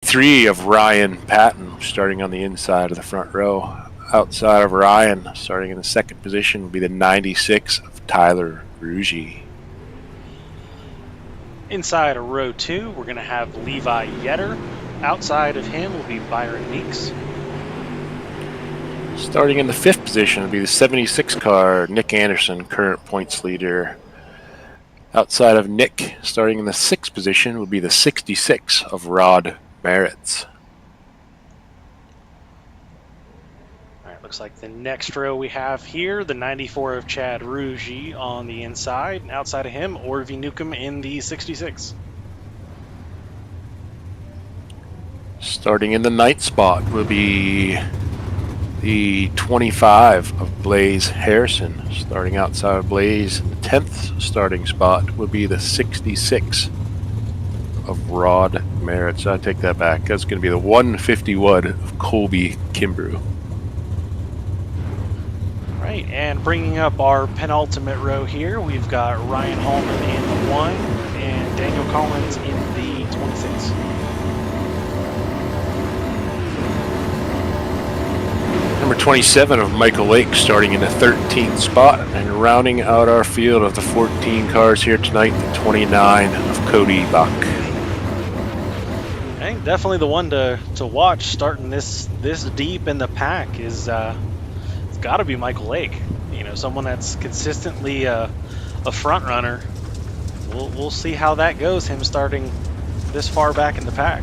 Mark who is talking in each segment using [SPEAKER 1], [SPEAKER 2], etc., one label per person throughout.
[SPEAKER 1] 93 of Ryan Patton starting on the inside of the front row. Outside of Ryan, starting in the second position, will be the 96 of Tyler Ruggie.
[SPEAKER 2] Inside of row 2, we're going to have Levi Yetter. Outside of him will be Byron Meeks.
[SPEAKER 1] Starting in the fifth position will be the 76 car, Nick Anderson, current points leader. Outside of Nick, starting in the sixth position, will be the 66 of Rod Merritts.
[SPEAKER 2] Looks like the next row we have here, the 94 of Chad Ruggie on the inside. And outside of him, Orvie Newcomb in the 66.
[SPEAKER 1] Starting in the ninth spot will be the 25 of Blaze Harrison. Starting outside of Blaze, the 10th starting spot will be the 66 of Rod Merritts. I take that back. That's going to be the 151 of Colby Kimbrough.
[SPEAKER 2] Right, and bringing up our penultimate row here, we've got Ryan Hallman in the 1 and Daniel Collins in the 26.
[SPEAKER 1] Number 27 of Michael Lake starting in the 13th spot, and rounding out our field of the 14 cars here tonight, the 29 of Cody Buck.
[SPEAKER 2] I think definitely the one to watch starting this deep in the pack is got to be Michael Lake. You know, someone that's consistently a front runner. We'll see how that goes, him starting this far back in the pack.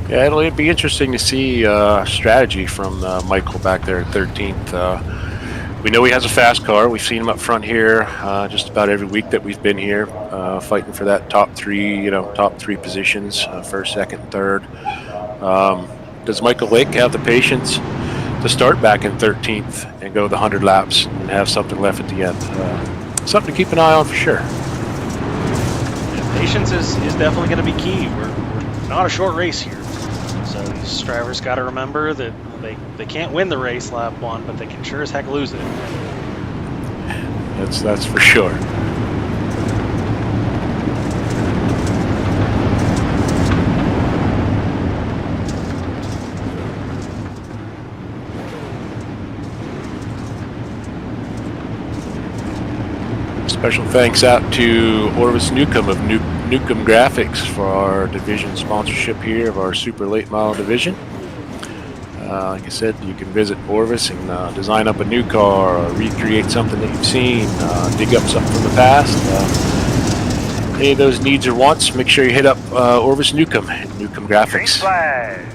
[SPEAKER 1] Yeah, it'll be interesting to see strategy from Michael back there at 13th. We know he has a fast car. We've seen him up front here just about every week that we've been here, fighting for that top three positions, first, second, third. Does Michael Lake have the patience to start back in 13th and go the 100 laps and have something left at the end? Something to keep an eye on for sure.
[SPEAKER 2] Yeah, patience is definitely going to be key. We're not a short race here. So these drivers got to remember that they can't win the race lap 1, but they can sure as heck lose it.
[SPEAKER 1] That's for sure. Special thanks out to Orvis Newcomb of Newcomb Graphics for our division sponsorship here of our super late model division. Like I said, you can visit Orvis and design up a new car or recreate something that you've seen, dig up something from the past. Any of those needs or wants, make sure you hit up Orvis Newcomb at Newcomb Graphics.
[SPEAKER 3] Green flag.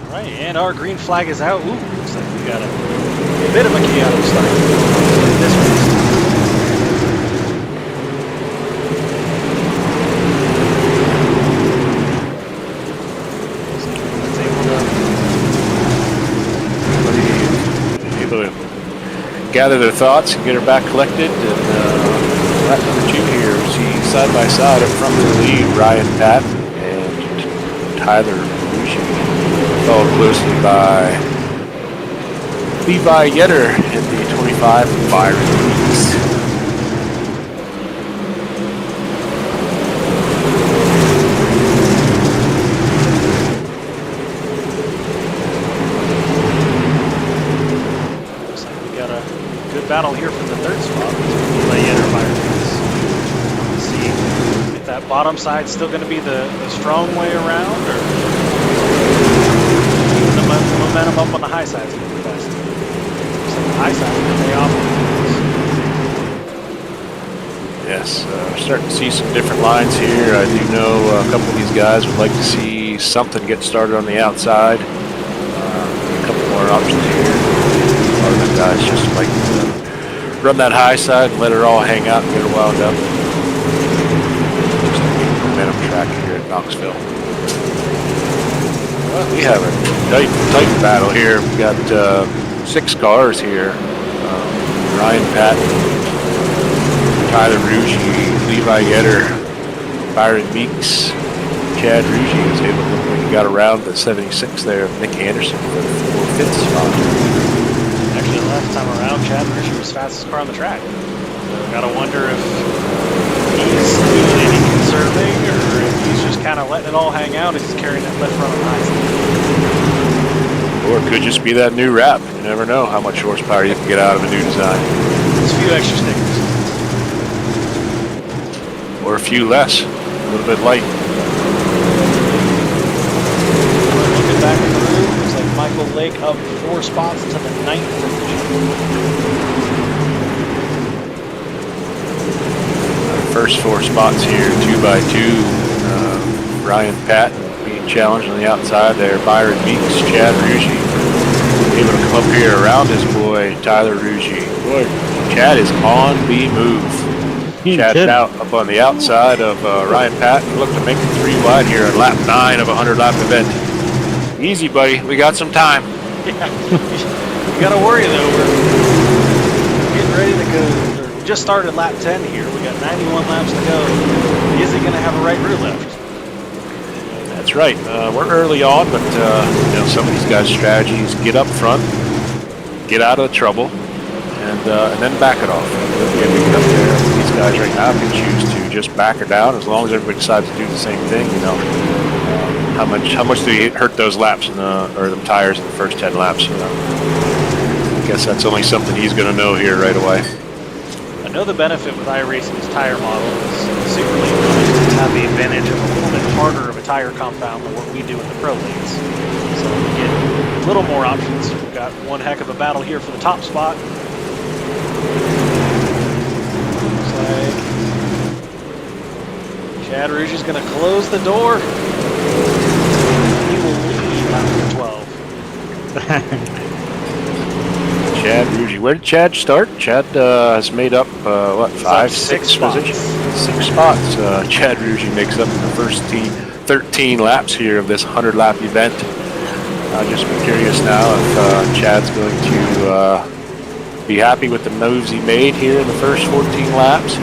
[SPEAKER 2] All right, and our green flag is out. Ooh, looks like we got a bit of a chaotic start this race.
[SPEAKER 1] Gather their thoughts and get her back collected. And lap number 2 here, we see side by side up front of the lead, Ryan Patton and Tyler Ruggie, followed closely by Levi Yetter in the 25 and Byron Meeks.
[SPEAKER 2] Battle here for the third spot between Levi Yetter and Byron Meeks. Let's see if that bottom side's still going to be the strong way around, or the momentum up on the high side is going to be best. Looks like the high side will pay off.
[SPEAKER 1] Yes, we're starting to see some different lines here. I do know a couple of these guys would like to see something get started on the outside. A couple more options here. A lot of the guys just like to run that high side and let it all hang out and get her wound up. Just a momentum track here at Knoxville. Well, we have a tight battle here. We got 6 cars here. Ryan Patton, Tyler Ruggie, Levi Yetter, Byron Meeks, Chad Ruggie was able to look like he got around the 76 there of Nick Anderson for the 5th spot.
[SPEAKER 2] Actually, the last time around, Chad Ruggie was fastest car on the track. Gotta wonder if he's feeling any concern serving, or if he's just kind of letting it all hang out, he's carrying that left front on high.
[SPEAKER 1] Or it could just be that new wrap. You never know how much horsepower you can get out of a new design.
[SPEAKER 2] Just a few extra stickers.
[SPEAKER 1] Or a few less. A little bit light.
[SPEAKER 2] Looking back in the room, looks like Michael Lake up 4 spots to the 9th position.
[SPEAKER 1] First 4 spots here, 2x2. Ryan Patton being challenged on the outside there. Byron Meeks, Chad Ruggie able to come up here around his boy Tyler Ruggie. Boy, Chad is on the move. Chad out up on the outside of Ryan Patton. Look to make it 3 wide here at lap 9 of a 100-lap event. Easy, buddy. We got some time.
[SPEAKER 2] Yeah. You got to worry though. We're getting ready to go. We just started lap 10 here. We got 91 laps to go. Is he going to have a right rear left?
[SPEAKER 1] That's right. We're early on, but you know, some of these guys' strategies: get up front, get out of the trouble, and then back it off. Get up there. These guys right now can choose to just back her down, as long as everybody decides to do the same thing. You know, how much do you hurt those laps or the tires in the first 10 laps? I guess that's only something he's going to know here right away.
[SPEAKER 2] I know the benefit with iRacing's tire model is Super League runners have the advantage of a little bit harder of a tire compound than what we do in the pro leagues. So we get a little more options. We've got one heck of a battle here for the top spot. Looks like Chad Ruggie's going to close the door. He will lead lap 12.
[SPEAKER 1] Chad Ruggie. Where did Chad start? Chad has made up, what, 6
[SPEAKER 2] spots.
[SPEAKER 1] 6 spots. Chad Ruggie makes up the first 13 laps here of this 100-lap event. Just be curious now if Chad's going to be happy with the moves he made here in the first 14 laps.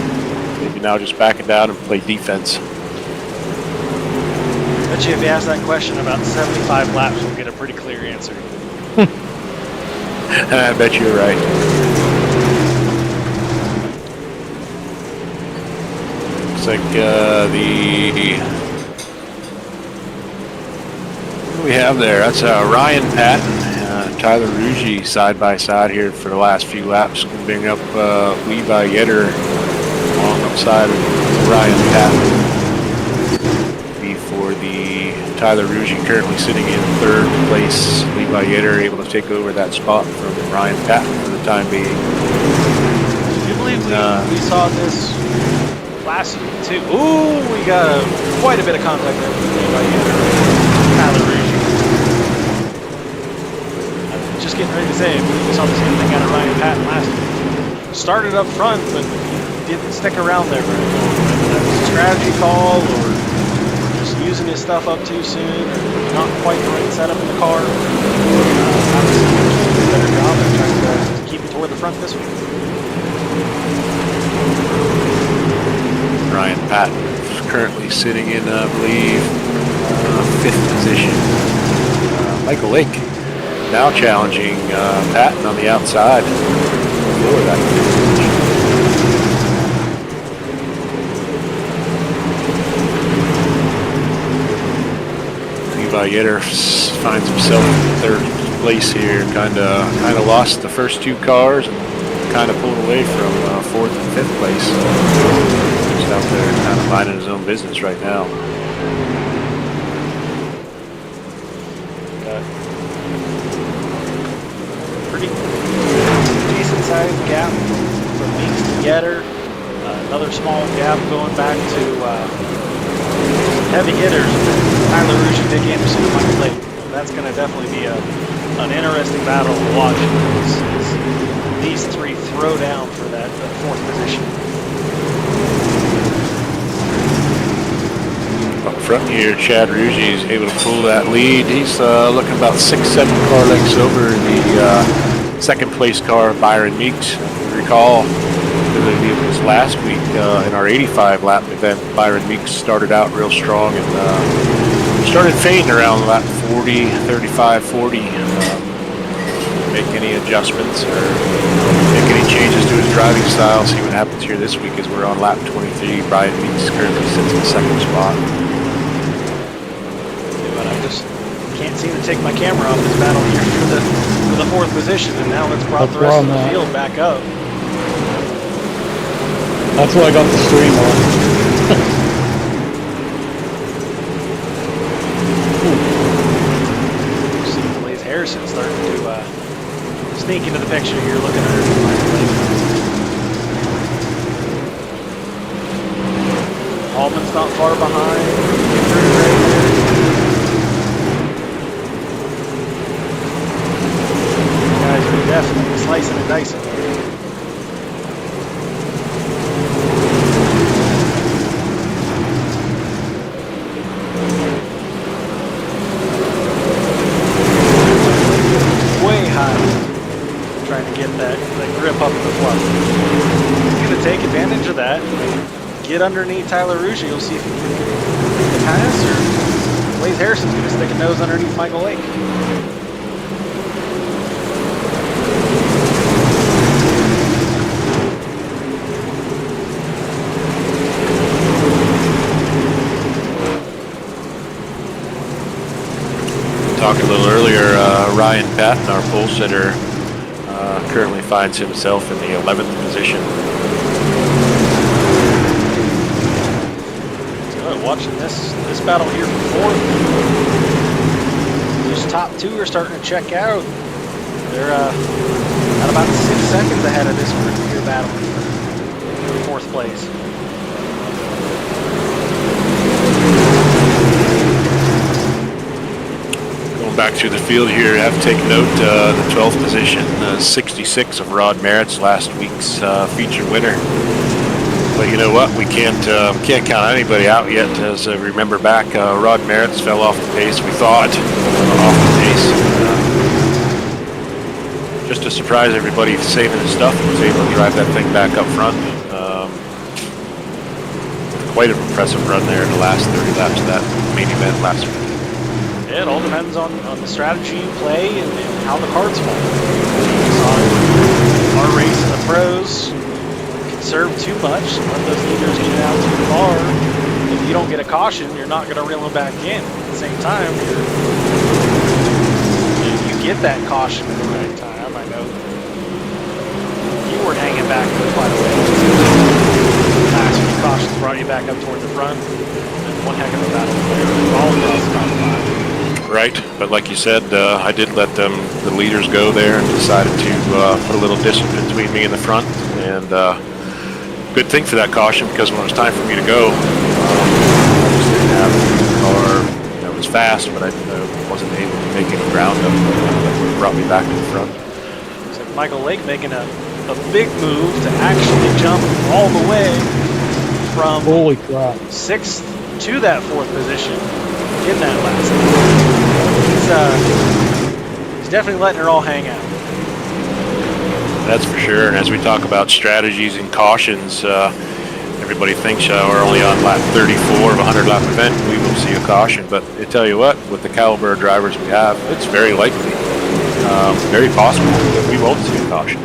[SPEAKER 1] Maybe now just back it down and play defense.
[SPEAKER 2] Bet you if you ask that question about 75 laps, we'll get a pretty clear answer.
[SPEAKER 1] I bet you're right. Looks like what do we have there? That's Ryan Patton, Tyler Ruggie side by side here for the last few laps. Going to bring up Levi Yetter alongside of Ryan Patton. For the Tyler Ruggie currently sitting in 3rd place. Levi Yetter able to take over that spot from Ryan Patton for the time being.
[SPEAKER 2] Do you believe we saw this last week too? Ooh, we got quite a bit of contact there with Levi Yetter and Tyler Ruggie. Just getting ready to say, we saw the same thing out of Ryan Patton last week. Started up front, but didn't stick around there very long. Whether that was a strategy call or using his stuff up too soon, or not quite the right setup in the car. Obviously, a better job at trying to keep it toward the front this week.
[SPEAKER 1] Ryan Patton is currently sitting in, I believe, 5th position. Michael Lake now challenging Patton on the outside for that position. Yetter finds himself in 3rd place here. Kind of lost the first 2 cars and kind of pulled away from 4th and 5th place. Just out there kind of minding his own business right now.
[SPEAKER 2] Pretty decent sized gap from Meeks to Yetter. Another small gap going back to heavy hitters, Tyler Ruggie, Dick Anderson, and Michael Lake. That's going to definitely be an interesting battle to watch as these 3 throw down for that 4th position.
[SPEAKER 1] Up front here, Chad Ruggie is able to pull that lead. He's looking about 6-7 car lengths over the 2nd place car, Byron Meeks. Recall, it was last week in our 85 lap event. Byron Meeks started out real strong and started fading around lap 40, 35, 40. make any adjustments or make any changes to his driving style. See what happens here this week as we're on lap 23. Brian Meeks currently sits in the second spot.
[SPEAKER 2] But I just can't seem to take my camera off this battle here for the fourth position, and now let's prop the rest of the field back up.
[SPEAKER 3] That's what I got the stream on.
[SPEAKER 2] Harrison starting to sneak into the picture here, looking underneath Michael Lake. Hallman's not far behind. Guys are definitely slicing and dicing. Trying to get that grip up in the fluff. He's going to take advantage of that. Get underneath Tyler Rouge. You'll see if he can make the pass, or Blaze Harrison's going to stick a nose underneath Michael Lake.
[SPEAKER 1] Talked a little earlier, Ryan Patton, our pole sitter, currently finds himself in the 11th position.
[SPEAKER 2] So watching this battle here for fourth. These top two are starting to check out. They're at about 6 seconds ahead of this group here battling for fourth place.
[SPEAKER 1] Back through the field here, I have to take note the 12th position, 66 of Rod Merritt's last week's feature winner. But you know what? We can't count anybody out yet. As I remember back, Rod Merritt's fell off the pace. We thought off the pace. Just to surprise everybody, saving his stuff, he was able to drive that thing back up front. Quite an impressive run there in the last 30 laps of that main event last week.
[SPEAKER 2] It all depends on the strategy you play and how the cards fall. We saw our race in the pros conserve too much, let those leaders get out too far. If you don't get a caution, you're not going to reel them back in. At the same time, if you get that caution at the right time, I know you were hanging back quite a ways. The last few cautions brought you back up toward the front. And one heck of a battle there, all across the top five.
[SPEAKER 1] Right, but like you said, I did let the leaders go there and decided to put a little distance between me and the front. And good thing for that caution, because when it was time for me to go, I just didn't have a car that was fast, but I wasn't able to make any ground up. That would have brought me back to the front.
[SPEAKER 2] So Michael Lake making a big move to actually jump all the way from
[SPEAKER 3] Holy crap.
[SPEAKER 2] 6th to that 4th position in that last he's definitely letting her all hang out.
[SPEAKER 1] That's for sure. And as we talk about strategies and cautions, everybody thinks we're only on lap 34 of a 100-lap event. We will see a caution. But I tell you what, with the caliber of drivers we have, it's very likely, very possible that we won't see a caution.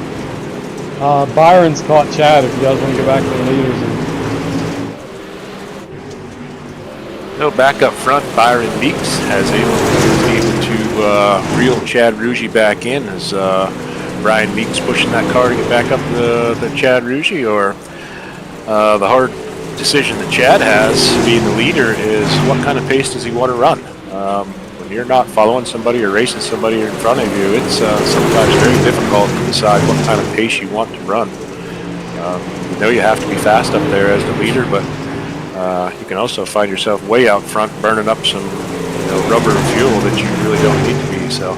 [SPEAKER 3] Byron's caught Chad if you guys want to go back to the leaders.
[SPEAKER 1] No, back up front, Byron Meeks was able to reel Chad Rouge back in. Is Brian Meeks pushing that car to get back up the Chad Rouge, or the hard decision that Chad has, being the leader, is what kind of pace does he want to run? When you're not following somebody or racing somebody in front of you, it's sometimes very difficult to decide what kind of pace you want to run. You know you have to be fast up there as the leader, but you can also find yourself way out front burning up some rubber and fuel that you really don't need to be. So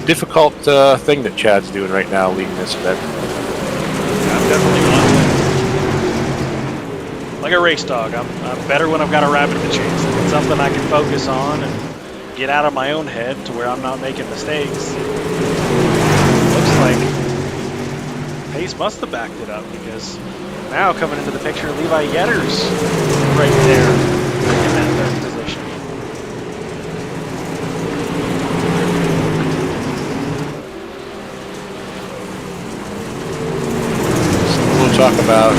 [SPEAKER 1] difficult thing that Chad's doing right now leading this event.
[SPEAKER 2] I'm definitely one. Like a race dog, I'm better when I've got a rabbit to chase. It's something I can focus on and get out of my own head to where I'm not making mistakes. Looks like pace must have backed it up, because now coming into the picture, Levi Yetter's right there in that 3rd position.
[SPEAKER 1] talk about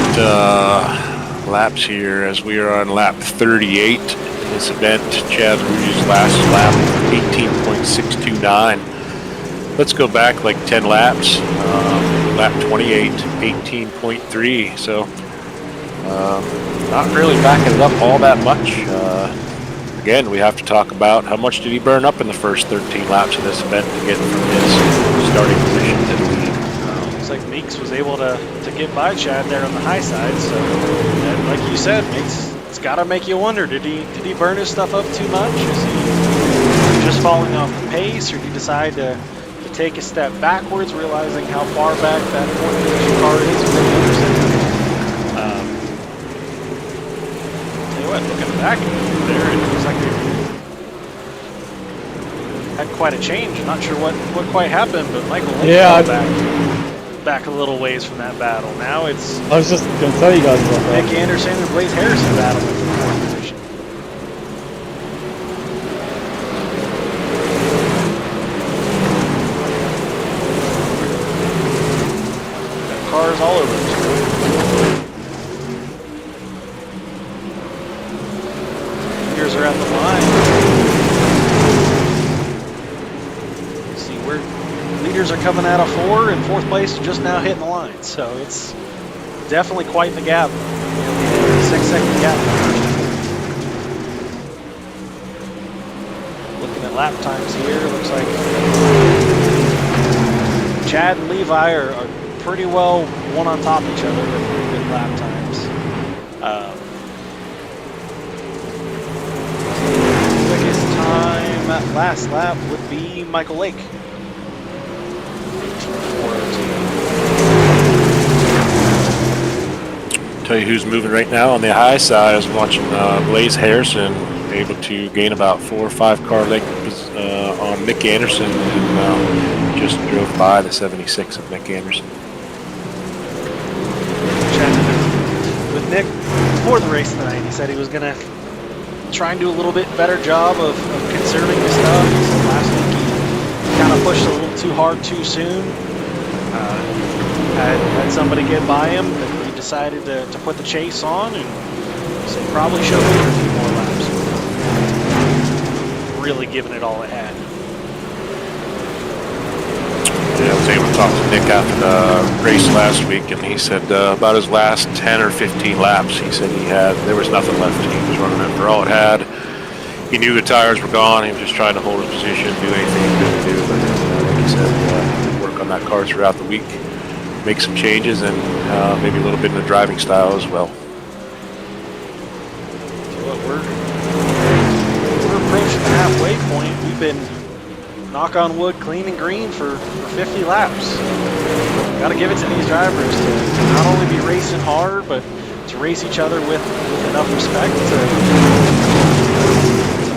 [SPEAKER 1] laps here as we are on lap 38 in this event. Chad Rouge's last lap, 18.629. Let's go back like 10 laps. Lap 28, 18.3. So not really backing it up all that much. Again, we have to talk about how much did he burn up in the first 13 laps of this event to get from his starting position to the lead.
[SPEAKER 2] Looks like Meeks was able to get by Chad there on the high side. So, and like you said, Meeks, it's got to make you wonder: did he burn his stuff up too much? Is he just falling off the pace, or did he decide to take a step backwards, realizing how far back that point position car is with Anderson? Tell you what, looking back there, it looks like they had quite a change. I'm not sure what quite happened, but Michael Lake fell back a little ways from that battle. Now it's
[SPEAKER 3] I was just going to tell you guys about that.
[SPEAKER 2] Nick Anderson and Blaze Harrison battling for the fourth position. Got cars all over the street. Leaders are at the line. See where leaders are coming out of 4, and fourth place just now hitting the line. So it's definitely quite the gap. 6-second gap. Looking at lap times here, looks like Chad and Levi are pretty well one on top of each other with pretty good lap times. Quickest time at last lap would be Michael Lake. 18:402.
[SPEAKER 1] Tell you who's moving right now on the high side. I was watching Blaze Harrison able to gain about 4 or 5 car lengths on Nick Anderson, and just drove by the 76 of Nick Anderson.
[SPEAKER 2] Chatting with Nick before the race tonight, he said he was going to try and do a little bit better job of conserving his stuff. He said last week he kind of pushed a little too hard too soon. Had somebody get by him, but he decided to put the chase on, and so probably should have made a few more laps. Really giving it all it had.
[SPEAKER 1] Yeah, I was able to talk to Nick after the race last week, and he said about his last 10 or 15 laps, he said there was nothing left. He was running it for all it had. He knew the tires were gone. He was just trying to hold his position, do anything he could do. But like he said, work on that car throughout the week, make some changes, and maybe a little bit in the driving style as well.
[SPEAKER 2] We're approaching the halfway point. We've been, knock on wood, clean and green for 50 laps. Got to give it to these drivers to not only be racing hard, but to race each other with enough respect to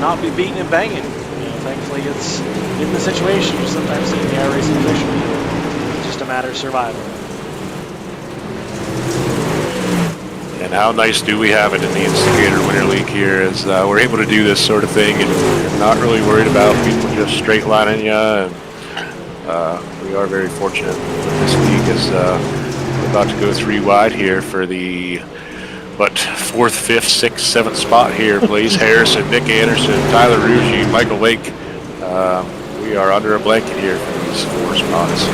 [SPEAKER 2] not be beating and banging. Thankfully, it's in the situation. You sometimes see the racing official. It's just a matter of survival.
[SPEAKER 1] And how nice do we have it in the Instigator Winter League here, as we're able to do this sort of thing and not really worried about people just straight lining you. And we are very fortunate that this league is about to go 3 wide here for the 4th, 5th, 6th, 7th spot here. Blaze Harrison, Nick Anderson, Tyler Rouge, Michael Lake. We are under a blanket here for these 4 spots.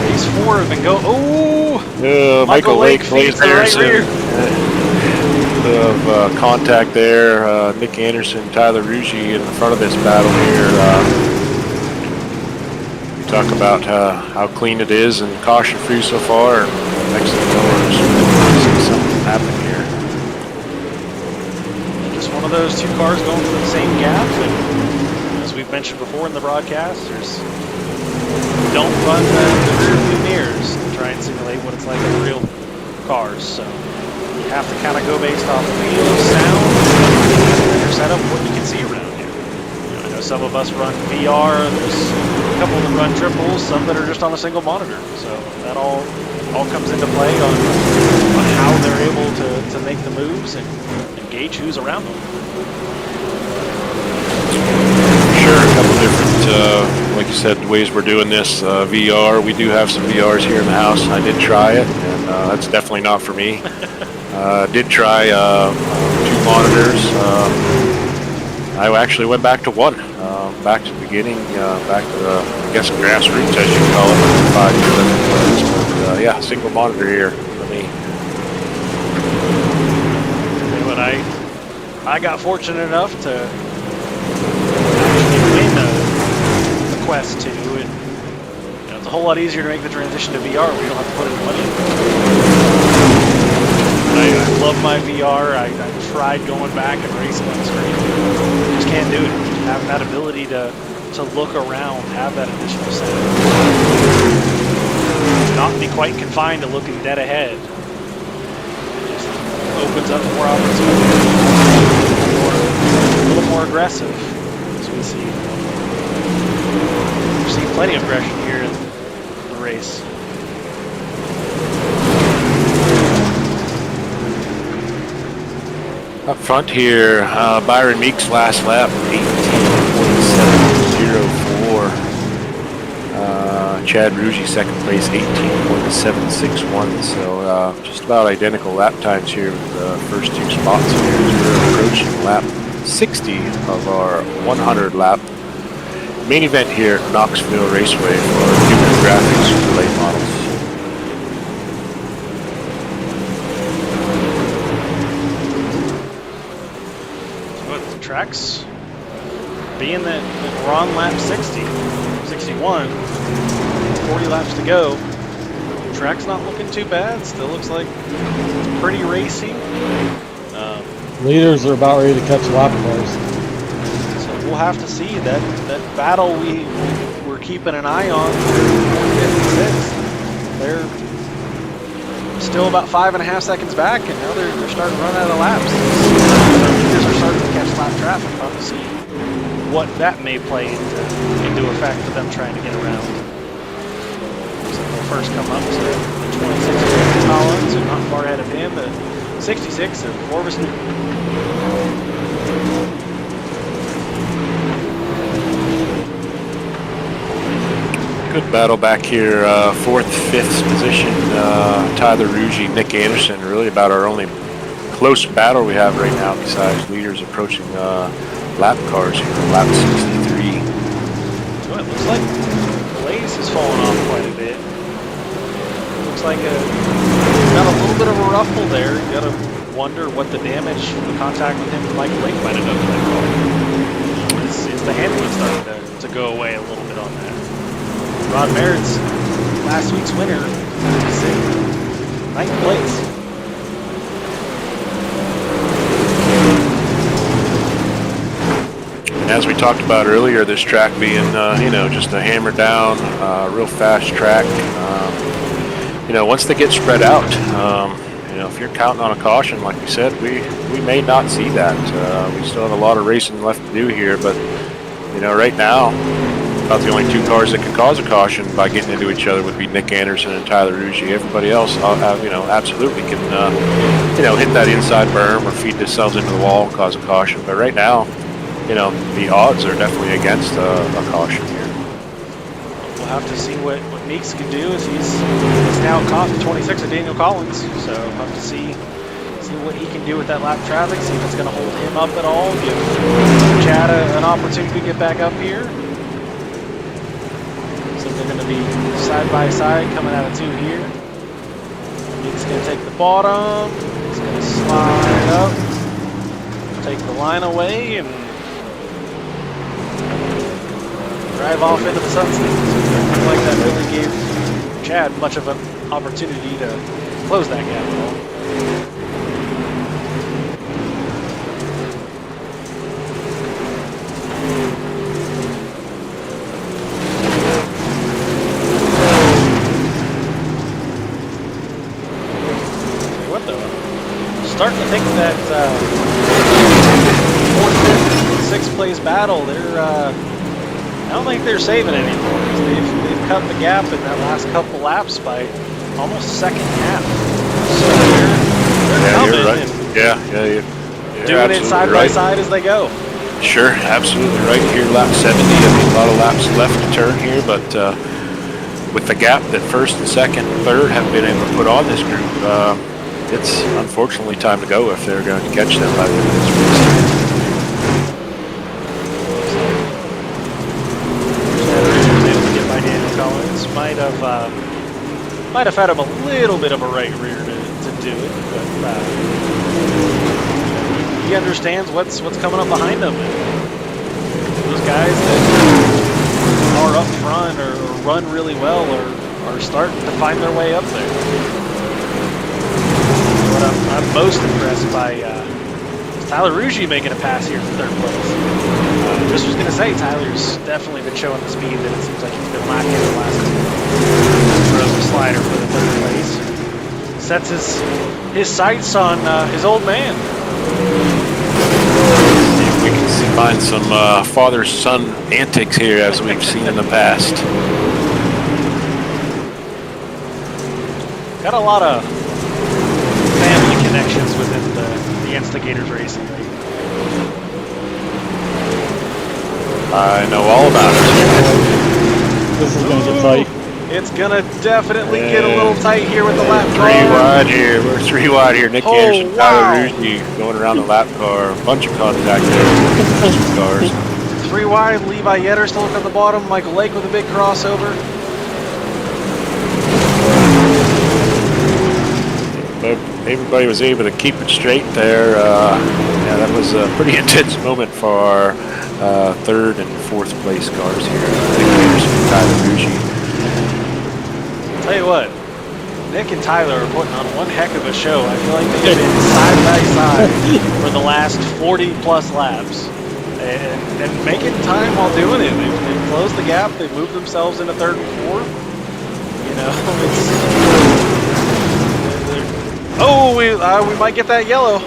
[SPEAKER 2] These 4 have been going.
[SPEAKER 1] Michael Lake, Blaze Harrison. Of contact there. Nick Anderson, Tyler Rouge in the front of this battle here. We talk about how clean it is and caution-free so far. Next thing you know, we're see something happen here.
[SPEAKER 2] Just one of those 2 cars going for the same gap, and as we've mentioned before in the broadcasters, don't run the rear view mirrors to try and simulate what it's like in real cars. So you have to kind of go based off feel, sound, and your setup, what you can see around you. I know some of us run VR. There's a couple that run triples, some that are just on a single monitor. So that all comes into play on how they're able to make the moves and gauge who's around them.
[SPEAKER 1] Sure, a couple different, like you said, ways we're doing this. VR, we do have some VRs here in the house. I did try it, and That's definitely not for me. Did try 2 monitors. I actually went back to 1, back to the beginning, back to the, I guess, grassroots, as you call it, 5 years I think it was. But yeah, single monitor here for me.
[SPEAKER 2] But I got fortunate enough to actually win the Quest 2, and it's a whole lot easier to make the transition to VR where you don't have to put any money into it. I love my VR. I tried going back and racing on the screen. Just can't do it. Having that ability to look around, have that additional setup. Not be quite confined to looking dead ahead. It just opens up more opportunities. A little more aggressive, as we see. We've seen plenty of aggression here in the race.
[SPEAKER 1] Up front here, Byron Meek's last lap, 18.704. Chad Ruggie second place, 18.761. So just about identical lap times here with the first 2 spots here as we're approaching lap 60 of our 100 lap main event here at Knoxville Raceway for Human Graphics for late models.
[SPEAKER 2] Tracks being that we're on lap 60, 61, 40 laps to go. Track's not looking too bad. Still looks like pretty racy.
[SPEAKER 3] Leaders are about ready to catch lap cars.
[SPEAKER 2] So we'll have to see that battle we're keeping an eye on. 56. They're still about 5.5 seconds back, and now they're starting to run out of laps. Leaders are starting to catch lap traffic. We'll have to see what that may play into effect for them trying to get around. So they'll first come up to the 26 of Collins, and not far ahead of him, but 66 of Orbison.
[SPEAKER 1] Good battle back here, 4th, 5th position, Tyler Ruggie, Nick Anderson, really about our only close battle we have right now besides leaders approaching lap cars here, lap 63.
[SPEAKER 2] So it looks like Blaze has fallen off quite a bit. Looks like got a little bit of a ruffle there. You gotta wonder what the damage from the contact with him and Mike Lake might have done to that car. Is the handling starting to go away a little bit on that? Rod Merritt's last week's winner is in 9th place.
[SPEAKER 1] And as we talked about earlier, this track being, just a hammer down, real fast track. Once they get spread out, if you're counting on a caution, like we said, we may not see that. We still have a lot of racing left to do here, but, right now, about the only 2 cars that could cause a caution by getting into each other would be Nick Anderson and Tyler Ruggie. Everybody else, absolutely can, hit that inside berm or feed themselves into the wall and cause a caution. But right now, the odds are definitely against a caution here.
[SPEAKER 2] We'll have to see what Meeks can do as he's now caught the 26 of Daniel Collins. So we'll have to see what he can do with that lap traffic, see if it's going to hold him up at all, give Chad an opportunity to get back up here. So they're going to be side by side coming out of 2 here. Meeks going to take the bottom. He's going to slide up, take the line away, and drive off into the sunset. Looks like that really gave Chad much of an opportunity to close that gap at all. What though? Starting to think that 4th, 5th, 6th place battle, I don't think they're saving anymore. They've cut the gap in that last couple laps by almost a second and a half. So they're coming,
[SPEAKER 1] you're right.
[SPEAKER 2] and
[SPEAKER 1] You're
[SPEAKER 2] doing it side by side as they go.
[SPEAKER 1] Sure, absolutely right here, lap 70. I mean, a lot of laps left to turn here, but with the gap that first and second and third have been able to put on this group, it's unfortunately time to go if they're going to catch them by the end of this race.
[SPEAKER 2] Was able to get by Daniel Collins. Might have had him a little bit of a right rear to do it, but he understands what's coming up behind him. And those guys that are up front or run really well are starting to find their way up there. What I'm most impressed by is Tyler Ruggie making a pass here for third place. Just was going to say, Tyler's definitely been showing the speed that it seems like he's been lacking in the last two. Throws a slider for the third place. Sets his sights on his old man.
[SPEAKER 1] See if we can find some father-son antics here as we've seen in the past.
[SPEAKER 2] Got a lot of family connections within the Instigators Racing League.
[SPEAKER 1] I know all about it.
[SPEAKER 3] This is going to get tight.
[SPEAKER 2] It's going to definitely get a little tight here with the lap car.
[SPEAKER 1] 3 wide here. We're 3 wide here. Nick Anderson, Tyler Ruggie going around the lap car. A bunch of contact there with cars.
[SPEAKER 2] 3 wide. Levi Yetter still looking at the bottom. Michael Lake with a big crossover.
[SPEAKER 1] But everybody was able to keep it straight there. Yeah, that was a pretty intense moment for our third and fourth place cars here. Nick Anderson and Tyler Ruggie.
[SPEAKER 2] Tell you what, Nick and Tyler are putting on one heck of a show. I feel like they've been side by side for the last 40 plus laps and making time while doing it. They've closed the gap. They've moved themselves into third and fourth. You know, we might get that yellow.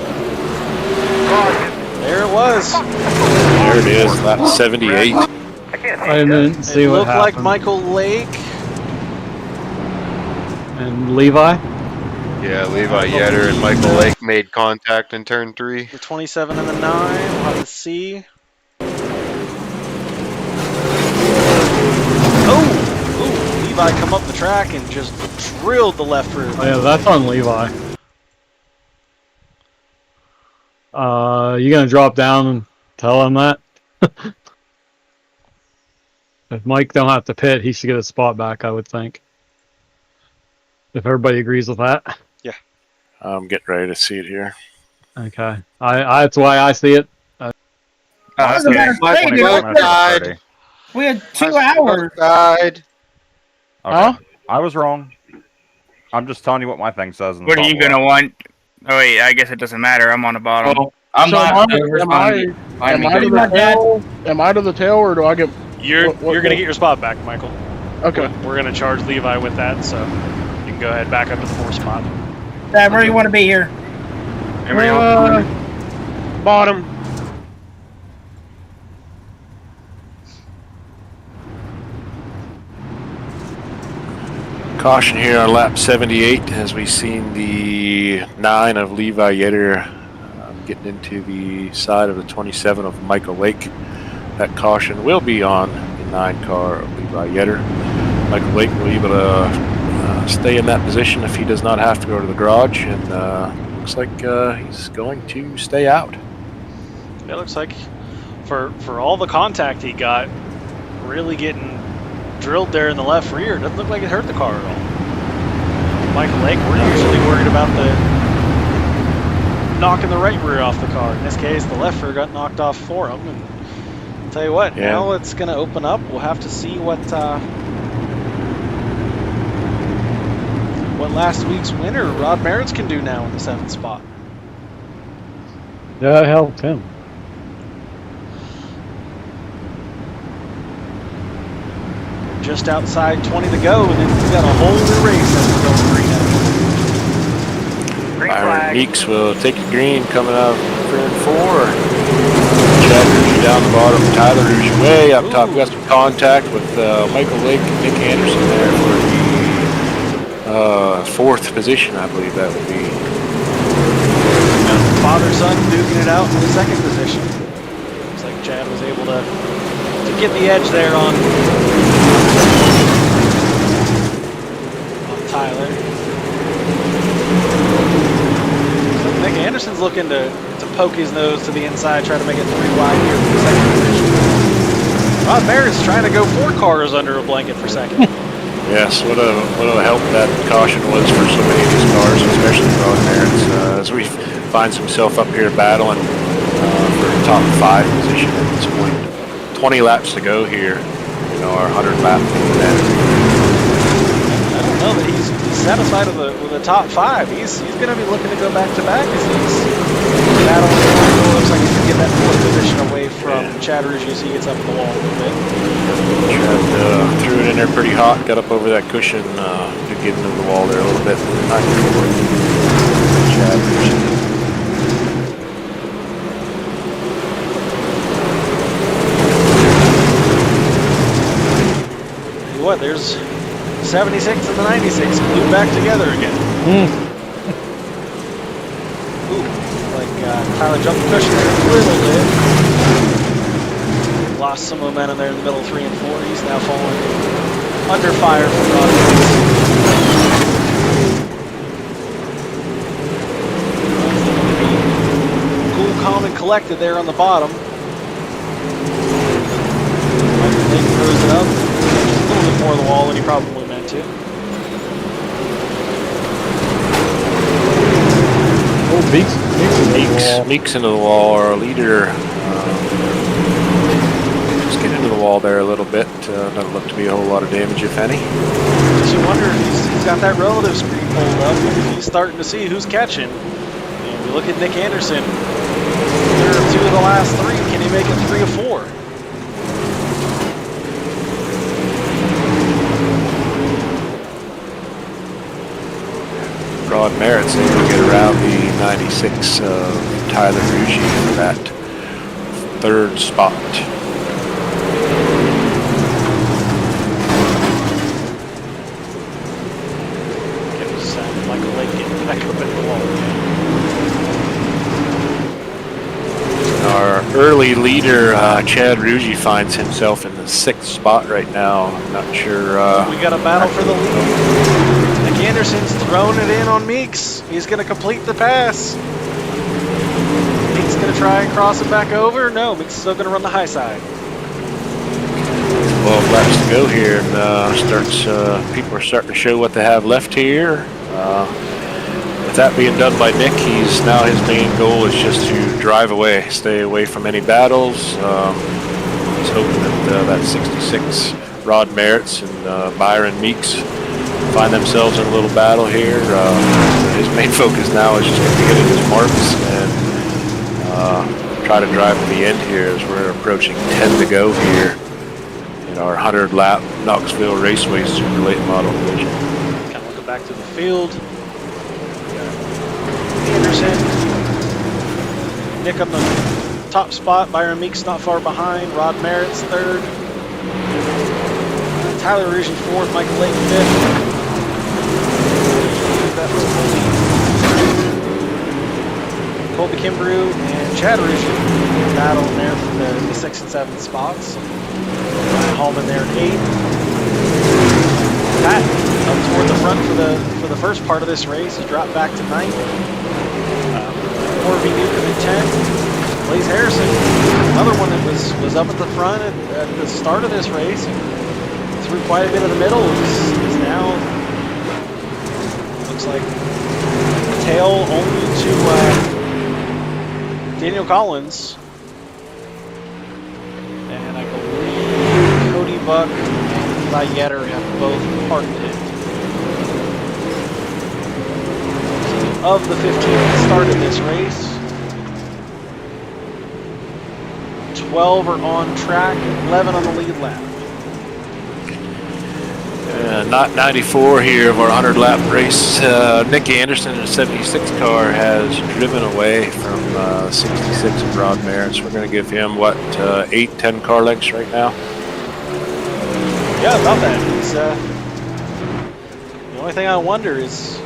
[SPEAKER 2] There it was.
[SPEAKER 1] There it is, lap 78.
[SPEAKER 3] I didn't see
[SPEAKER 2] It
[SPEAKER 3] what
[SPEAKER 2] looked like
[SPEAKER 3] happened.
[SPEAKER 2] Michael Lake.
[SPEAKER 3] And Levi?
[SPEAKER 4] Yeah, Levi Yetter and Michael Lake made contact in turn 3.
[SPEAKER 2] The 27 and the 9. We'll have to see. Oh! Levi come up the track and just drilled the left rear.
[SPEAKER 3] Oh yeah, that's on Levi. You gonna drop down and tell him that? If Mike don't have to pit, he should get his spot back, I would think. If everybody agrees with that.
[SPEAKER 1] I'm getting ready to see it here.
[SPEAKER 3] Okay. That's why I see it.
[SPEAKER 5] I was about to say, dude, we had 2 hours.
[SPEAKER 4] Died.
[SPEAKER 6] Okay. I was wrong. I'm just telling you what my thing says. In the
[SPEAKER 7] What are you
[SPEAKER 6] software.
[SPEAKER 7] gonna want? Oh wait, I guess it doesn't matter. I'm on the bottom.
[SPEAKER 5] Well, I'm
[SPEAKER 8] So
[SPEAKER 5] not.
[SPEAKER 8] am I to the tail? Am I to the tail, or do I get?
[SPEAKER 2] You're going to get your spot back, Michael.
[SPEAKER 8] Okay.
[SPEAKER 2] We're going to charge Levi with that, so you can go ahead back up to the 4th spot.
[SPEAKER 5] Dad, where do you want to be here?
[SPEAKER 7] Everybody else?
[SPEAKER 8] Bottom.
[SPEAKER 1] Caution here on lap 78 as we've seen the 9 of Levi Yetter getting into the side of the 27 of Michael Lake. That caution will be on the 9 car of Levi Yetter. Michael Lake will be able to stay in that position if he does not have to go to the garage, and looks like he's going to stay out.
[SPEAKER 2] It looks like for all the contact he got, really getting drilled there in the left rear, doesn't look like it hurt the car at all. Michael Lake, we're usually worried about the knocking the right rear off the car. In this case, the left rear got knocked off for him. And I'll tell you what, now it's going to open up. We'll have to see what last week's winner, Rod Merritt's, can do now in the 7th spot.
[SPEAKER 3] Yeah, that helped him.
[SPEAKER 2] Just outside 20 to go, and then we've got a whole new race as we go green.
[SPEAKER 1] Byron Meeks will take the green coming out of turn 4. Chad Ruggie down the bottom. Tyler Ruggie way up top. We got some contact with Michael Lake and Nick Anderson there for the 4th position, I believe that would be.
[SPEAKER 2] Father-son duking it out in the 2nd position. Looks like Chad was able to get the edge there on Tyler. So Nick Anderson's looking to poke his nose to the inside, try to make it 3 wide here for the second position. Rod Merritt's trying to go 4 cars under a blanket for second.
[SPEAKER 1] Yes, what a help that caution was for so many of these cars, especially Rod Merritt's. As he finds himself up here battling for a top 5 position at this point. 20 laps to go here, our 100 lap event.
[SPEAKER 2] I don't know that he's satisfied with the top 5. He's going to be looking to go back to back as he's battling. It looks like he can get that 4th position away from Chad Rouge as he gets up the wall a little bit.
[SPEAKER 1] Chad threw it in there pretty hot, got up over that cushion to get into the wall there a little bit. Chad Rouge.
[SPEAKER 2] What, there's 76 and the 96 glued back together again. Ooh, like Tyler jumped the cushion there a little bit. Lost some momentum there in the middle, 3 and 4. He's now falling under fire from Rodriguez. Cool, calm, and collected there on the bottom. They throws it up. A little bit more of the wall than he probably meant to.
[SPEAKER 3] Oh,
[SPEAKER 1] Meeks into the wall, our leader. Just get into the wall there a little bit. Doesn't look to be a whole lot of damage, if any.
[SPEAKER 2] Makes you wonder if he's got that relative screen pulled up. He's starting to see who's catching. And we look at Nick Anderson. There are 2 of the last 3. Can he make it 3 or 4?
[SPEAKER 1] Rod Merritt's able to get around the 96 of Tyler Rouge for that 3rd spot.
[SPEAKER 2] Gives Michael Lake getting back up in the wall again.
[SPEAKER 1] Our early leader, Chad Rouge, finds himself in the 6th spot right now. I'm not sure.
[SPEAKER 2] We got a battle for the lead. Nick Anderson's throwing it in on Meeks. He's going to complete the pass. Meeks going to try and cross it back over. No, Meeks is still going to run the high side.
[SPEAKER 1] 12 laps to go here, and people are starting to show what they have left here. With that being done by Nick, his main goal is just to drive away, stay away from any battles. He's hoping that that 66 Rod Merritt's and Byron Meeks find themselves in a little battle here. His main focus now is just going to be hitting his marks and try to drive to the end here as we're approaching 10 to go here in our 100-lap Knoxville Raceway Super Late Model Division.
[SPEAKER 2] Kind of looking back to the field. Anderson, Nick on the top spot. Byron Meeks not far behind. Rod Merritt's 3rd. Tyler Rouge 4th. Michael Lake 5th. That was Colby Kimbrough and Chad Rouge battling there for the 6th and 7th spots. Ryan Hallman there at 8th. Pat up toward the front for the first part of this race. He dropped back to 9th. Orvie Newcomb at 10th. Blaze Harrison, another one that was up at the front at the start of this race. Through quite a bit of the middle is now looks like tail only to Daniel Collins, and I believe Cody Buck and Levi Yetter have both parked it. Of the 15 that started this race, 12 are on track, 11 on the lead lap.
[SPEAKER 1] Not 94 here of our 100-lap race. Nick Anderson in a 76 car has driven away from 66 of Rod Merritt's. We're going to give him, 8-10 car lengths right now?
[SPEAKER 2] Yeah, about that. The only thing I wonder is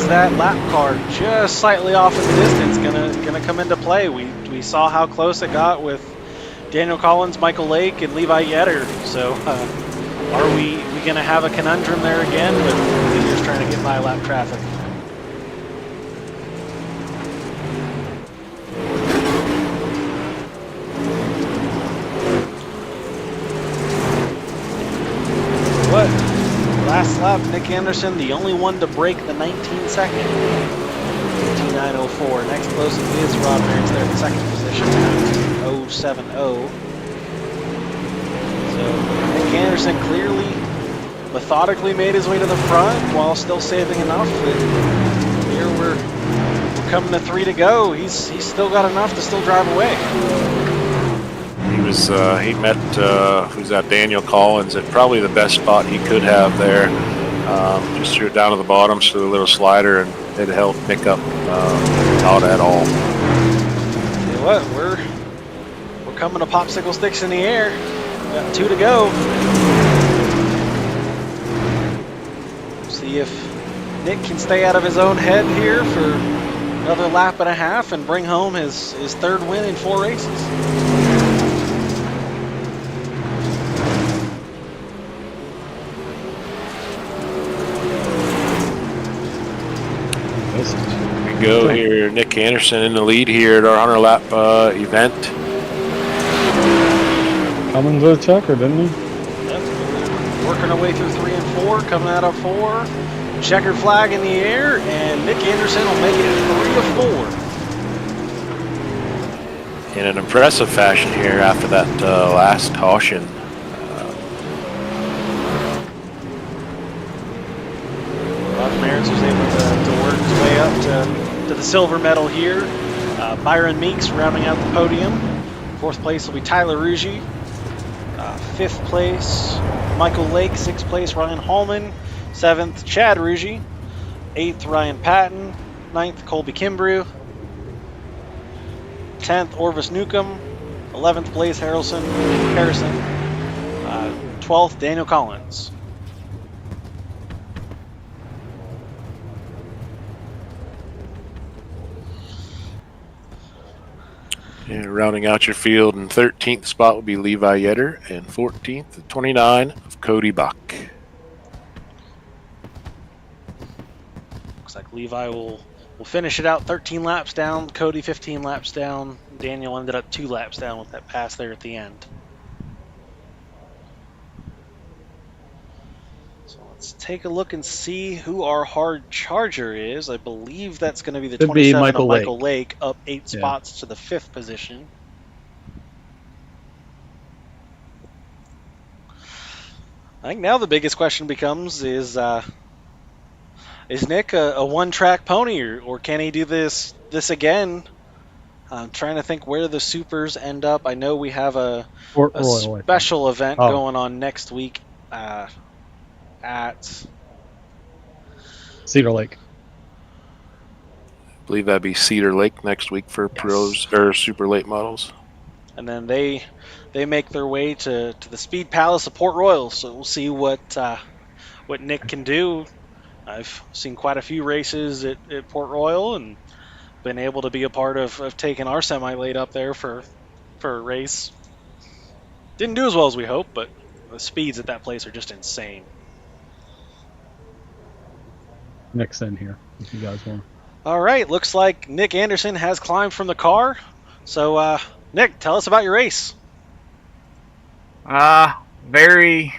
[SPEAKER 2] that lap car just slightly off in the distance gonna come into play? We saw how close it got with Daniel Collins, Michael Lake, and Levi Yetter. So Are we going to have a conundrum there again with leaders trying to get by lap traffic? What? Last lap, Nick Anderson, the only one to break the 19-second. 59.04. Next closest is Rob Merritt's there in second position at 0.70. So Nick Anderson clearly, methodically made his way to the front while still saving enough. And here we're coming to 3 to go. He's still got enough to still drive away.
[SPEAKER 1] He met who's that, Daniel Collins, at probably the best spot he could have there. Just threw it down to the bottom, so a little slider, and it helped Nick up not at all.
[SPEAKER 2] Tell you what, we're coming to popsicle sticks in the air. We got 2 to go. See if Nick can stay out of his own head here for another lap and a half and bring home his third win in 4 races.
[SPEAKER 1] We go here, Nick Anderson in the lead here at our 100 lap event.
[SPEAKER 3] Coming to the checker, didn't he?
[SPEAKER 2] Yep. Working our way through 3 and 4, coming out of 4. Checkered flag in the air, and Nick Anderson will make it 3 to 4.
[SPEAKER 1] In an impressive fashion here after that last caution.
[SPEAKER 2] Rob Merritt was able to work his way up to the silver medal here. Byron Meeks rounding out the podium. 4th place will be Tyler Ruggie. 5th place, Michael Lake. 6th place, Ryan Hallman. 7th, Chad Ruggie. 8th, Ryan Patton. 9th, Colby Kimbrew. 10th, Orvis Newcomb. 11th place, Harrison. 12th, Daniel Collins.
[SPEAKER 1] Yeah, rounding out your field, in 13th spot would be Levi Yetter, and 14th, 29 of Cody Buck.
[SPEAKER 2] Looks like Levi will finish it out 13 laps down, Cody 15 laps down. Daniel ended up 2 laps down with that pass there at the end. So let's take a look and see who our hard charger is. I believe that's going to be the
[SPEAKER 3] Could be
[SPEAKER 2] 27
[SPEAKER 3] Michael
[SPEAKER 2] of
[SPEAKER 3] Lake.
[SPEAKER 2] Michael Lake, up 8
[SPEAKER 3] Yeah.
[SPEAKER 2] spots to the 5th position. I think now the biggest question becomes is Nick a one-track pony, or can he do this again? I'm trying to think where the supers end up. I know we have a
[SPEAKER 3] Port Royal, I think.
[SPEAKER 2] special event
[SPEAKER 3] Oh.
[SPEAKER 2] going on next week at
[SPEAKER 3] Cedar Lake.
[SPEAKER 1] I believe that'd be Cedar Lake next week for pros or super late models.
[SPEAKER 2] and then they make their way to the Speed Palace of Port Royal. So we'll see what Nick can do. I've seen quite a few races at Port Royal and been able to be a part of taking our semi-late up there for a race. Didn't do as well as we hoped, but the speeds at that place are just insane.
[SPEAKER 3] Nick's in here, if you guys want.
[SPEAKER 2] All right, looks like Nick Anderson has climbed from the car. So, Nick, tell us about your race.
[SPEAKER 7] Very,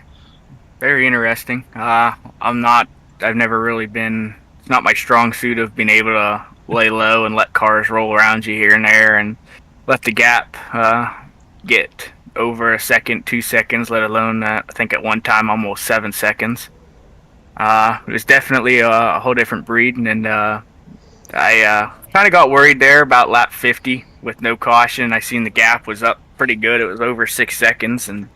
[SPEAKER 7] very interesting. I've never really been, it's not my strong suit of being able to lay low and let cars roll around you here and there and let the gap get over a second, 2 seconds, let alone, I think at one time, almost 7 seconds. It was definitely a whole different breed, and I kind of got worried there about lap 50 with no caution. I seen the gap was up pretty good. It was over 6 seconds, and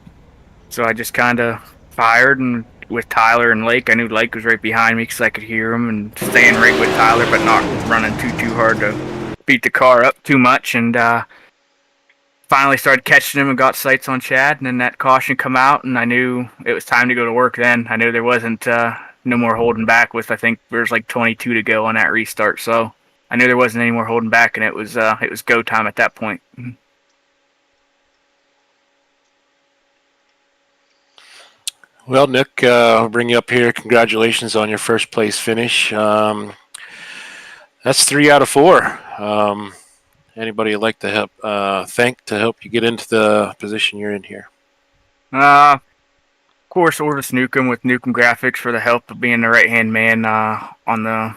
[SPEAKER 7] so I just kind of fired, and with Tyler and Lake, I knew Lake was right behind me because I could hear him, and staying right with Tyler but not running too hard to beat the car up too much, and finally started catching him and got sights on Chad, and then that caution come out, and I knew it was time to go to work then. I knew there wasn't no more holding back with, I think there was like 22 to go on that restart, so I knew there wasn't any more holding back, and it was go time at that point.
[SPEAKER 1] Well, Nick, I'll bring you up here. Congratulations on your first place finish. That's 3 out of 4. Anybody you'd like to help thank to help you get into the position you're in here?
[SPEAKER 7] Of course, Orvis Newcomb with Newcomb Graphics for the help of being the right-hand man on the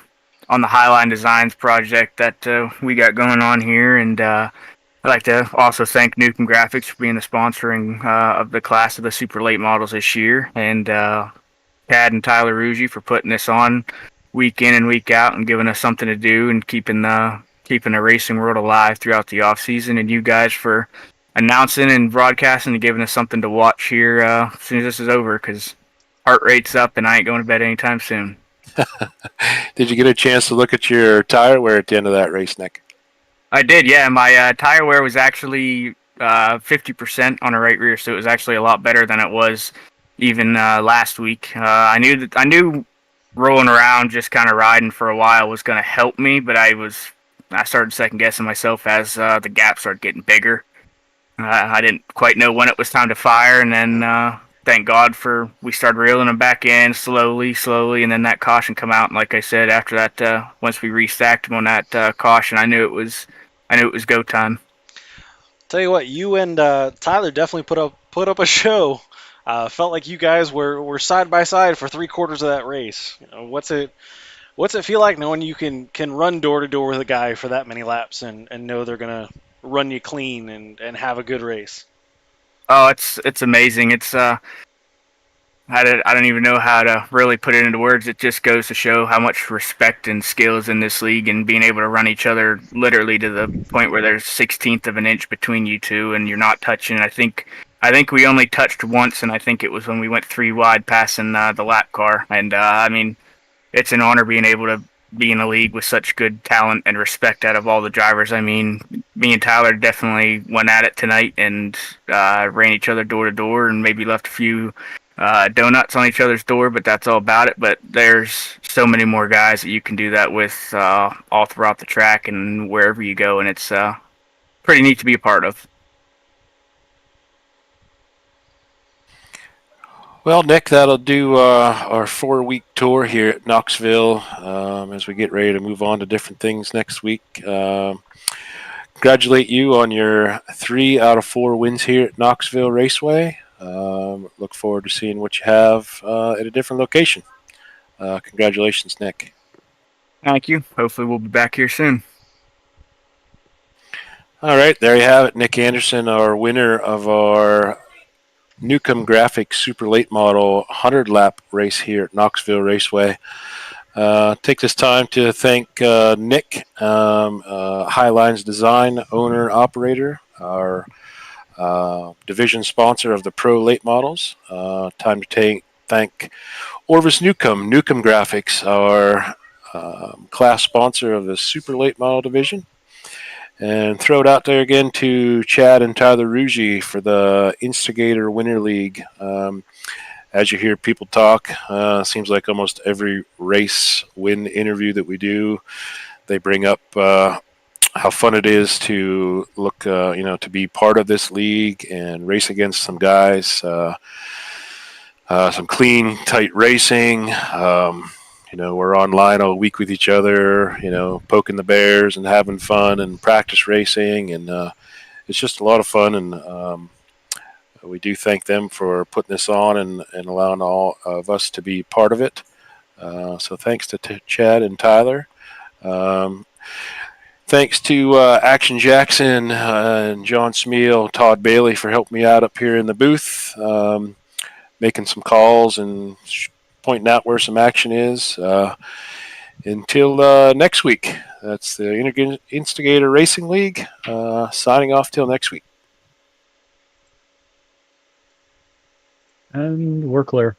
[SPEAKER 7] Highline Designs project that we got going on here, and I'd like to also thank Newcomb Graphics for being the sponsoring of the class of the super late models this year, and Chad and Tyler Ruggie for putting this on week in and week out and giving us something to do and keeping the racing world alive throughout the off season, and you guys for announcing and broadcasting and giving us something to watch here as soon as this is over, because heart rate's up and I ain't going to bed anytime soon.
[SPEAKER 1] Did you get a chance to look at your tire wear at the end of that race, Nick?
[SPEAKER 7] I did, yeah. My tire wear was actually 50% on the right rear, so it was actually a lot better than it was even last week. I knew rolling around, just kind of riding for a while was going to help me, but I started second guessing myself as the gap started getting bigger. I didn't quite know when it was time to fire, and then thank God we started reeling them back in slowly, and then that caution come out. And like I said, after that, once we restacked them on that caution, I knew it was go time.
[SPEAKER 2] Tell you what, you and Tyler definitely put up a show. Felt like you guys were side by side for 3/4 of that race. You know, what's it feel like knowing you can run door to door with a guy for that many laps and know they're gonna run you clean and have a good race?
[SPEAKER 7] Oh, it's amazing. It's I don't even know how to really put it into words. It just goes to show how much respect and skill is in this league, and being able to run each other literally to the point where there's 1/16 of an inch between you two, and you're not touching. I think we only touched once, and I think it was when we went 3 wide passing the lap car. And I mean, it's an honor being able to be in a league with such good talent and respect out of all the drivers. I mean, me and Tyler definitely went at it tonight and ran each other door to door, and maybe left a few donuts on each other's door, but that's all about it. But there's so many more guys that you can do that with all throughout the track and wherever you go, and it's pretty neat to be a part of.
[SPEAKER 1] Well, Nick, that'll do our 4-week tour here at Knoxville as we get ready to move on to different things next week. Congratulate you on your 3 out of 4 wins here at Knoxville Raceway. Look forward to seeing what you have at a different location. Congratulations, Nick.
[SPEAKER 7] Thank you. Hopefully we'll be back here soon.
[SPEAKER 1] All right, there you have it. Nick Anderson, our winner of our Newcomb Graphics Super Late Model 100-lap race here at Knoxville Raceway. Take this time to thank Nick, Highlines Design owner operator, our division sponsor of the Pro Late Models. Time to thank Orvis Newcomb Graphics, our class sponsor of the Super Late Model division. And throw it out there again to Chad and Tyler Ruggie for the Instigator Winter League. As you hear people talk, seems like almost every race win interview that we do, they bring up how fun it is to look, to be part of this league and race against some guys, some clean, tight racing. We're online all week with each other, poking the bears and having fun and practice racing. And it's just a lot of fun. And we do thank them for putting this on and allowing all of us to be part of it. So thanks to Chad and Tyler. Thanks to Action Jackson and John Smeal, Todd Bailey for helping me out up here in the booth, making some calls and pointing out where some action is. Until next week, that's the Instigator Racing League. Signing off till next week.
[SPEAKER 3] And we're clear.